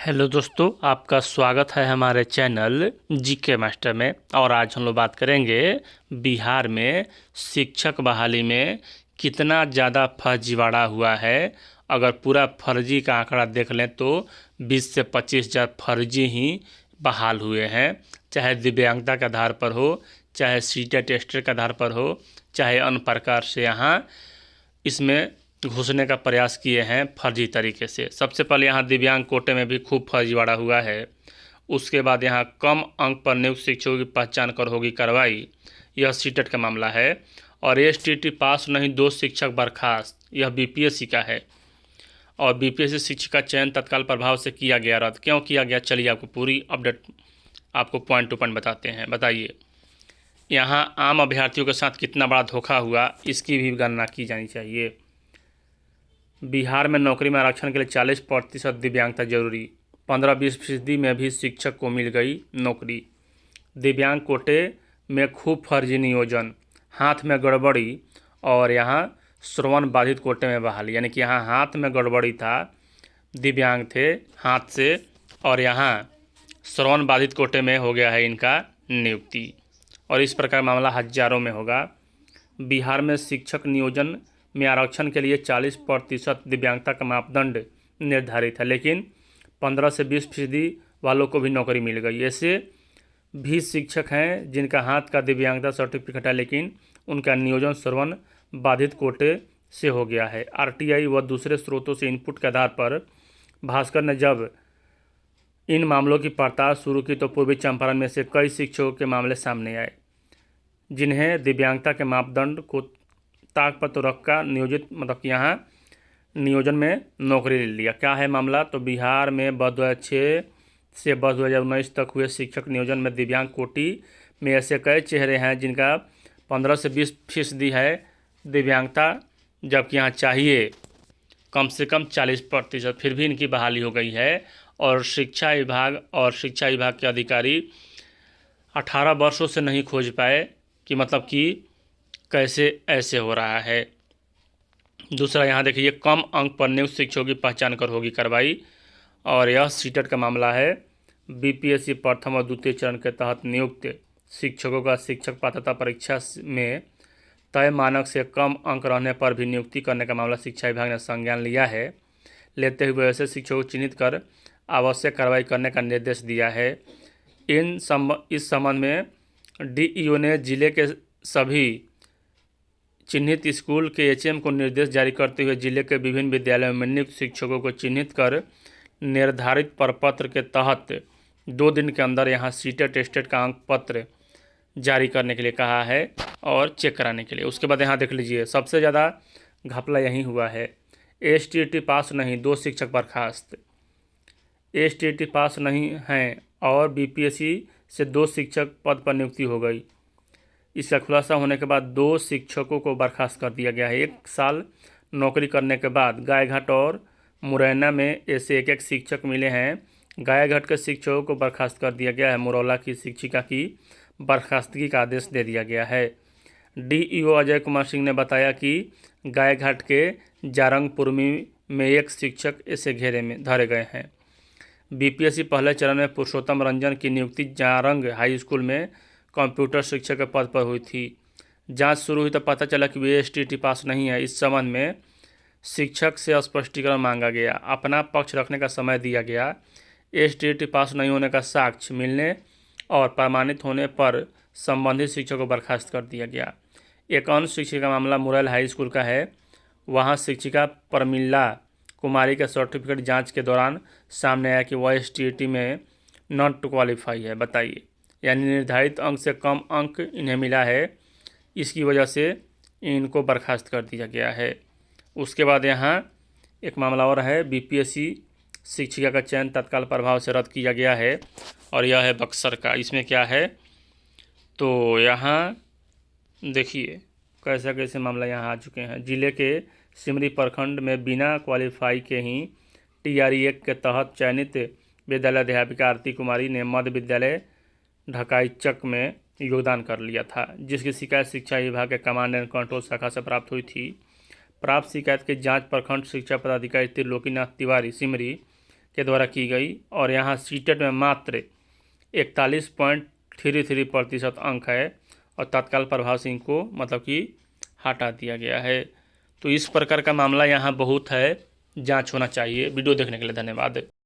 Hello दोस्तों, आपका स्वागत है हमारे चैनल जीके मास्टर में। और आज हम लोग बात करेंगे बिहार में शिक्षक बहाली में कितना ज़्यादा फर्जीवाड़ा हुआ है। अगर पूरा फर्जी का आंकड़ा देख लें तो 20 से 25,000 फर्जी ही बहाल हुए हैं। चाहे दिव्यांगता के आधार पर हो, चाहे सीटेट टेस्टर के आधार पर हो, चाहे अन्य प्रकार से यहाँ इसमें घुसने का प्रयास किए हैं फर्जी तरीके से। सबसे पहले यहाँ दिव्यांग कोटे में भी खूब फर्जीवाड़ा हुआ है। उसके बाद यहाँ कम अंक पर नियुक्त शिक्षकों की पहचान कर होगी कार्रवाई, यह सीटेट का मामला है। और एसटीटी पास नहीं, 2 शिक्षक बर्खास्त, यह बीपीएससी का है। और बीपीएससी शिक्षक का चयन तत्काल प्रभाव से किया गया रद्द। क्यों किया गया, चलिए आपको पूरी अपडेट आपको पॉइंट टू पॉइंट बताते हैं। बताइए यहाँ आम अभ्यर्थियों के साथ कितना बड़ा धोखा हुआ, इसकी भी गणना की जानी चाहिए। बिहार में नौकरी में आरक्षण के लिए 40% दिव्यांगता जरूरी। 15-20% में भी शिक्षक को मिल गई नौकरी। दिव्यांग कोटे में खूब फर्जी नियोजन, हाथ में गड़बड़ी। और यहाँ श्रवण बाधित कोटे में बहाली, यानी कि यहाँ हाथ में गड़बड़ी था, दिव्यांग थे हाथ से, और यहाँ श्रवण बाधित कोटे में हो गया है इनका नियुक्ति। और इस प्रकार मामला हजारों में होगा। बिहार में शिक्षक नियोजन में आरक्षण के लिए 40% दिव्यांगता का मापदंड निर्धारित है, लेकिन 15 से 20% वालों को भी नौकरी मिल गई। ऐसे भी शिक्षक हैं जिनका हाथ का दिव्यांगता सर्टिफिकेट है, लेकिन उनका नियोजन श्रवण बाधित कोटे से हो गया है। आरटीआई व दूसरे स्रोतों से इनपुट के आधार पर भास्कर ने जब इन मामलों की पड़ताल शुरू की तो पूर्वी चंपारण में से कई शिक्षकों के मामले सामने आए जिन्हें दिव्यांगता के मापदंड को ताक पर तो रखकर नियोजित यहाँ नियोजन में नौकरी ले लिया। क्या है मामला, तो बिहार में वर्ष 2006 से वर्ष 2019 तक हुए शिक्षक नियोजन में दिव्यांग कोटि में ऐसे कई चेहरे हैं जिनका 15 से 20% है दिव्यांगता, जबकि यहाँ चाहिए कम से कम 40%। फिर भी इनकी बहाली हो गई है। और शिक्षा विभाग के अधिकारी 18 वर्षों से नहीं खोज पाए कि मतलब कि कैसे ऐसे हो रहा है। दूसरा यहाँ देखिए, कम अंक पर नियुक्त शिक्षकों की पहचान कर होगी कार्रवाई। और यह सीटेट का मामला है। बीपीएससी प्रथम और द्वितीय चरण के तहत नियुक्त शिक्षकों का शिक्षक पात्रता परीक्षा में तय मानक से कम अंक रहने पर भी नियुक्ति करने का मामला शिक्षा विभाग ने संज्ञान लिया है। लेते हुए ऐसे शिक्षकों को चिन्हित कर आवश्यक कार्रवाई करने का निर्देश दिया है। इस संबंध में डीईओ ने जिले के सभी चिन्हित स्कूल के एचएम को निर्देश जारी करते हुए जिले के विभिन्न विद्यालयों में नियुक्त शिक्षकों को चिन्हित कर निर्धारित प्रपत्र के तहत 2 दिन के अंदर यहाँ सीटेट टेस्टेड का अंक पत्र जारी करने के लिए कहा है और चेक कराने के लिए। उसके बाद यहाँ देख लीजिए, सबसे ज़्यादा घपला यहीं हुआ है। एसटीटी पास नहीं, 2 शिक्षक बर्खास्त। एसटीटी पास नहीं हैं और बीपीएससी से 2 शिक्षक पद पर नियुक्ति हो गई। इसका खुलासा होने के बाद 2 शिक्षकों को बर्खास्त कर दिया गया है। 1 साल नौकरी करने के बाद गायघाट और मुरैना में ऐसे 1-1 शिक्षक मिले हैं। गायघाट के शिक्षकों को बर्खास्त कर दिया गया है। मुरौला की शिक्षिका की बर्खास्तगी का आदेश दे दिया गया है। डीईओ अजय कुमार सिंह ने बताया कि गायघाट के जारंगपुर में 1 शिक्षक ऐसे घेरे में धरे गए हैं। बीपीएससी पहले चरण में पुरुषोत्तम रंजन की नियुक्ति जारंग हाई स्कूल में कंप्यूटर शिक्षक के पद पर हुई थी। जांच शुरू हुई तो पता चला कि वे एसटीटी पास नहीं है। इस संबंध में शिक्षक से स्पष्टीकरण मांगा गया, अपना पक्ष रखने का समय दिया गया। एसटीटी पास नहीं होने का साक्ष्य मिलने और प्रमाणित होने पर संबंधित शिक्षक को बर्खास्त कर दिया गया। एक अन्य शिक्षिका का मामला मुरैल हाई स्कूल का है। वहाँ शिक्षिका प्रमिला कुमारी का सर्टिफिकेट जांच के दौरान सामने आया कि वह एसटीटी में नॉट क्वालिफाई है। बताइए, यानी निर्धारित अंक से कम अंक इन्हें मिला है, इसकी वजह से इनको बर्खास्त कर दिया गया है। उसके बाद यहाँ एक मामला और है, बीपीएससी शिक्षिका का चयन तत्काल प्रभाव से रद्द किया गया है। और यह है बक्सर का। इसमें क्या है, तो यहाँ देखिए कैसे मामला यहाँ आ चुके हैं। जिले के सिमरी प्रखंड में बिना क्वालिफाई के ही टीआरई 1 के तहत चयनित विद्यालय अध्यापिका आरती कुमारी ने मध्य विद्यालय ढकाईचक में योगदान कर लिया था, जिसकी शिकायत शिक्षा विभाग के कमांड एंड कंट्रोल शाखा से प्राप्त हुई थी। प्राप्त शिकायत की जांच प्रखंड शिक्षा पदाधिकारी त्रिलोकीनाथ तिवारी सिमरी के द्वारा की गई और यहाँ सीटेट में मात्र 41.33% अंक है और तत्काल प्रभाव से इनको मतलब कि हटा दिया गया है। तो इस प्रकार का मामला यहाँ बहुत है, जांच होना चाहिए। वीडियो देखने के लिए धन्यवाद।